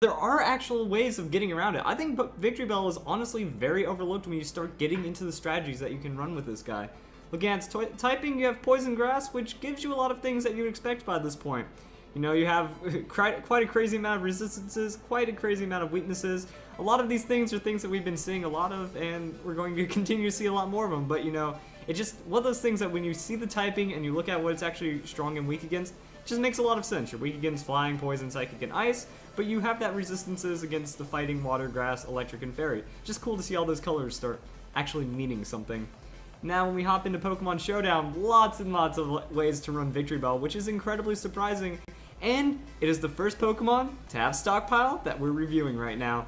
There are actual ways of getting around it. I think Victory Bell is honestly very overlooked when you start getting into the strategies that you can run with this guy. Looking at its typing, you have Poison Grass, which gives you a lot of things that you would expect by this point. You know, you have quite a crazy amount of resistances, quite a crazy amount of weaknesses. A lot of these things are things that we've been seeing a lot of, and we're going to continue to see a lot more of them. But, you know, it's just one of those things that when you see the typing and you look at what it's actually strong and weak against, it just makes a lot of sense. You're weak against Flying, Poison, Psychic, and Ice, but you have that resistances against the Fighting, Water, Grass, Electric, and Fairy. Just cool to see all those colors start actually meaning something. Now, when we hop into Pokemon Showdown, lots and lots of ways to run Victory Bell, which is incredibly surprising. And it is the first Pokemon to have Stockpile that we're reviewing right now.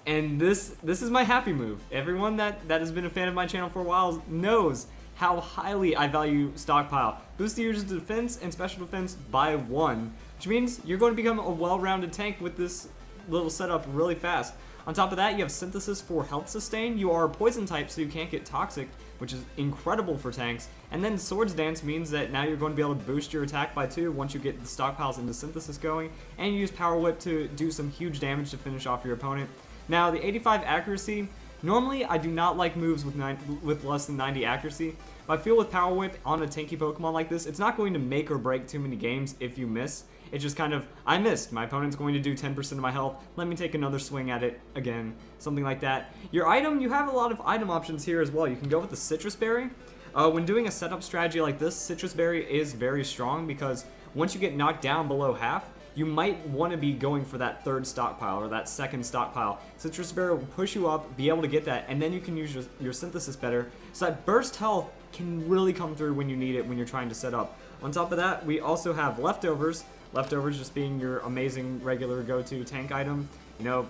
And this is my happy move. Everyone that has been a fan of my channel for a while knows how highly I value Stockpile. Boost the user's defense and special defense by 1, which means you're going to become a well-rounded tank with this little setup really fast. On top of that, you have Synthesis for health sustain. You are a poison type, so you can't get toxic, which is incredible for tanks. And then Swords Dance means that now you're going to be able to boost your attack by 2 once you get the stockpiles into Synthesis going, and you use Power Whip to do some huge damage to finish off your opponent. Now, the 85 accuracy, normally I do not like moves with less than 90 accuracy, but I feel with Power Whip on a tanky Pokemon like this, it's not going to make or break too many games if you miss. It's just kind of, I missed. My opponent's going to do 10% of my health. Let me take another swing at it again. Something like that. Your item, you have a lot of item options here as well. You can go with the Citrus Berry. When doing a setup strategy like this, Citrus Berry is very strong because once you get knocked down below half, you might want to be going for that third stockpile or that second stockpile. Citrus Berry will push you up, be able to get that, and then you can use your Synthesis better. So that burst health can really come through when you need it when you're trying to set up. On top of that, we also have Leftovers. Leftovers just being your amazing regular go-to tank item. You know,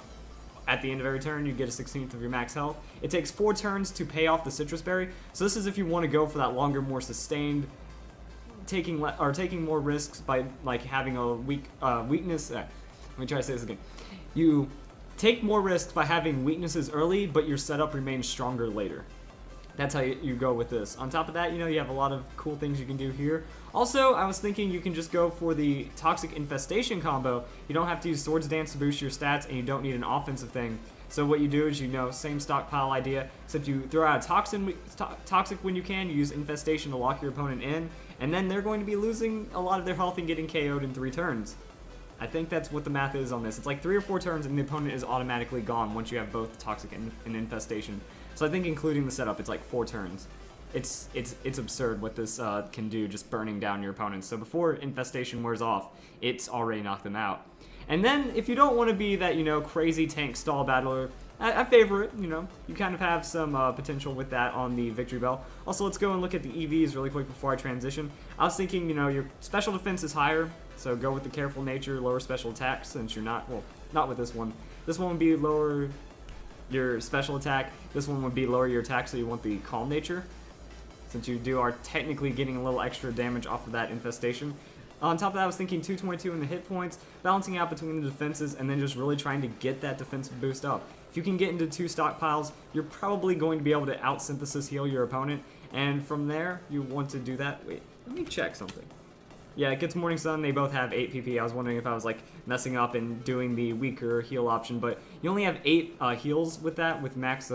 at the end of every turn, you get a 16th of your max health. It takes 4 turns to pay off the Citrus Berry. So this is if you want to go for that longer, more sustained, taking more risks by like having a weakness. Let me try to say this again. You take more risks by having weaknesses early, but your setup remains stronger later. That's how you go with this. On top of that, you know, you have a lot of cool things you can do here. Also, I was thinking you can just go for the Toxic Infestation combo. You don't have to use Swords Dance to boost your stats, and you don't need an offensive thing. So what you do is, you know, same stockpile idea, except you throw out a Toxic when you can, you use Infestation to lock your opponent in, and then they're going to be losing a lot of their health and getting KO'd in 3 turns. I think that's what the math is on this. It's like 3 or 4 turns and the opponent is automatically gone once you have both Toxic and Infestation. So I think including the setup, it's like 4 turns. It's absurd what this can do, just burning down your opponents. So before Infestation wears off, it's already knocked them out. And then if you don't want to be that, you know, crazy tank stall battler, I favor it, you know. You kind of have some potential with that on the Victory Bell. Also, let's go and look at the EVs really quick before I transition. I was thinking, you know, your special defense is higher, so go with the Careful Nature, lower special attack, since you're not, well, not with this one. This one would be lower your special attack. This one would be lower your attack, so you want the Calm Nature, since you are technically getting a little extra damage off of that Infestation. On top of that, I was thinking 222 in the hit points, balancing out between the defenses, and then just really trying to get that defensive boost up. If you can get into 2 stockpiles, you're probably going to be able to out-synthesis heal your opponent, and from there, you want to do that. Wait, let me check something. Yeah, it gets Morning Sun, they both have 8 PP. I was wondering if I was like messing up and doing the weaker heal option, but you only have 8 heals with that, with max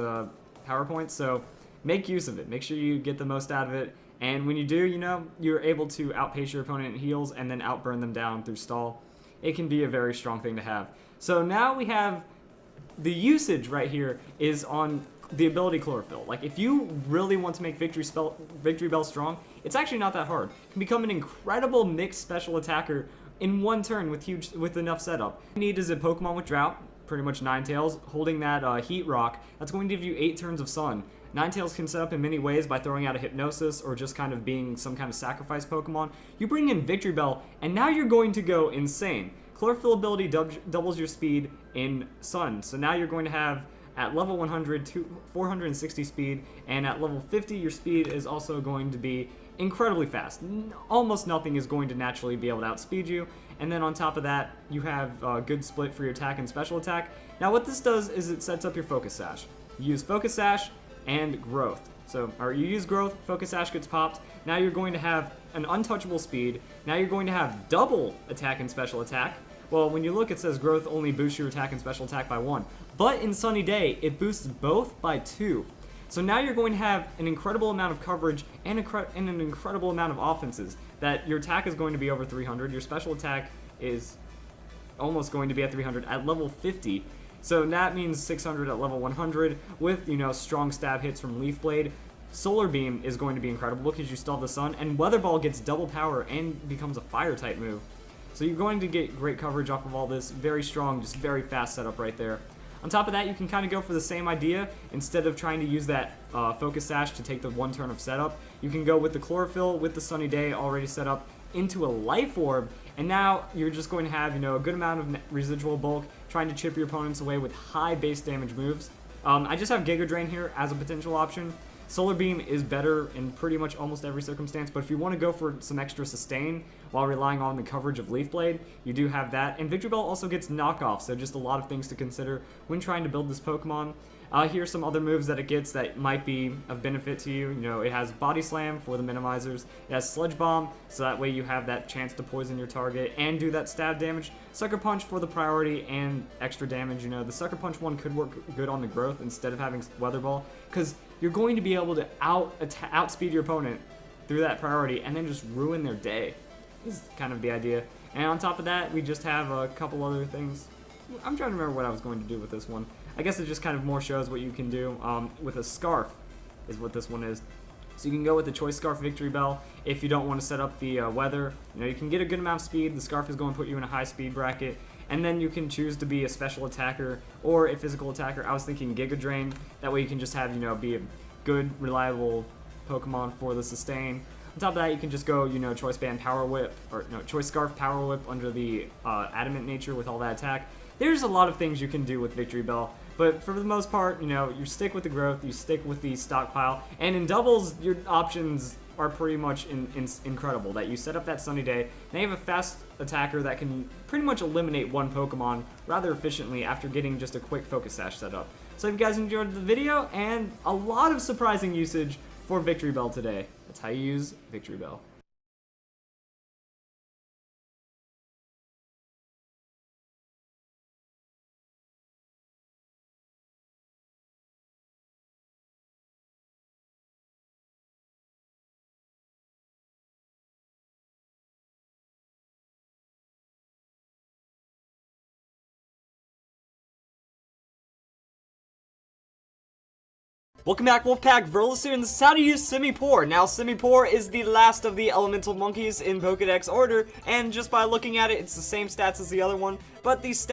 power points, so make use of it. Make sure you get the most out of it. And when you do, you know, you're able to outpace your opponent in heals and then outburn them down through stall. It can be a very strong thing to have. So now we have the usage right here is on the ability Chlorophyll. Like, if you really want to make Victory Bell strong, it's actually not that hard. You can become an incredible mixed special attacker in 1 turn with enough setup. All you need is a Pokemon with Drought, pretty much Ninetales, holding that Heat Rock. That's going to give you 8 turns of Sun. Ninetales can set up in many ways by throwing out a Hypnosis or just kind of being some kind of sacrifice Pokemon. You bring in Victory Bell, and now you're going to go insane. Chlorophyll ability doubles your speed in Sun, so now you're going to have at level 100 460 speed, and at level 50 your speed is also going to be incredibly fast. Almost nothing is going to naturally be able to outspeed you, and then on top of that you have a good split for your attack and special attack. Now what this does is it sets up your Focus Sash. You use Focus Sash and Growth. So, or you use Growth, Focus Sash gets popped, now you're going to have an untouchable speed, now you're going to have double attack and special attack. Well, when you look, it says growth only boosts your attack and special attack by 1. But in Sunny Day, it boosts both by 2. So now you're going to have an incredible amount of coverage and an incredible amount of offenses. That your attack is going to be over 300, your special attack is almost going to be at 300 at level 50. So that means 600 at level 100 with, strong stab hits from Leaf Blade. Solar Beam is going to be incredible because you still have the sun, and Weather Ball gets double power and becomes a fire type move. So you're going to get great coverage off of all this. Very strong, just very fast setup right there. On top of that, you can kind of go for the same idea. Instead of trying to use that Focus Sash to take the 1 turn of setup, you can go with the Chlorophyll with the Sunny Day already set up into a Life Orb, and now you're just going to have, a good amount of residual bulk, trying to chip your opponents away with high base damage moves. I just have Giga Drain here as a potential option. Solar Beam is better in pretty much almost every circumstance, but if you want to go for some extra sustain while relying on the coverage of Leaf Blade, you do have that. And Victreebel also gets knockoff, so just a lot of things to consider when trying to build this Pokemon. Here's some other moves that it gets that might be of benefit to you. It has Body Slam for the minimizers. It has Sludge Bomb, so that way you have that chance to poison your target and do that stab damage. Sucker Punch for the priority and extra damage. The Sucker Punch one could work good on the growth instead of having Weather Ball, because you're going to be able to outspeed your opponent through that priority and then just ruin their day. This is kind of the idea. And on top of that, we just have a couple other things. I'm trying to remember what I was going to do with this one. I guess it just kind of more shows what you can do with a Scarf is what this one is. So you can go with the Choice Scarf Victreebel if you don't want to set up the weather. You can get a good amount of speed. The Scarf is going to put you in a high speed bracket. And then you can choose to be a special attacker or a physical attacker. I was thinking Giga Drain. That way you can just have, be a good, reliable Pokemon for the sustain. On top of that, you can just go, Choice Band Power Whip, or no, Choice Scarf Power Whip under the Adamant nature with all that attack. There's a lot of things you can do with Victreebel, but for the most part, you stick with the growth, you stick with the stockpile, and in doubles, your options are pretty much incredible. That you set up that Sunny Day, and you have a fast attacker that can pretty much eliminate one Pokemon rather efficiently after getting just a quick Focus Sash set up. So if you guys enjoyed the video, and a lot of surprising usage for Victreebel today. That's how you use Victreebel. Welcome back, Wolfpack. Verlis here, and this is how to use Simipour. Now, Simipour is the last of the elemental monkeys in Pokedex order, and just by looking at it, it's the same stats as the other one, but these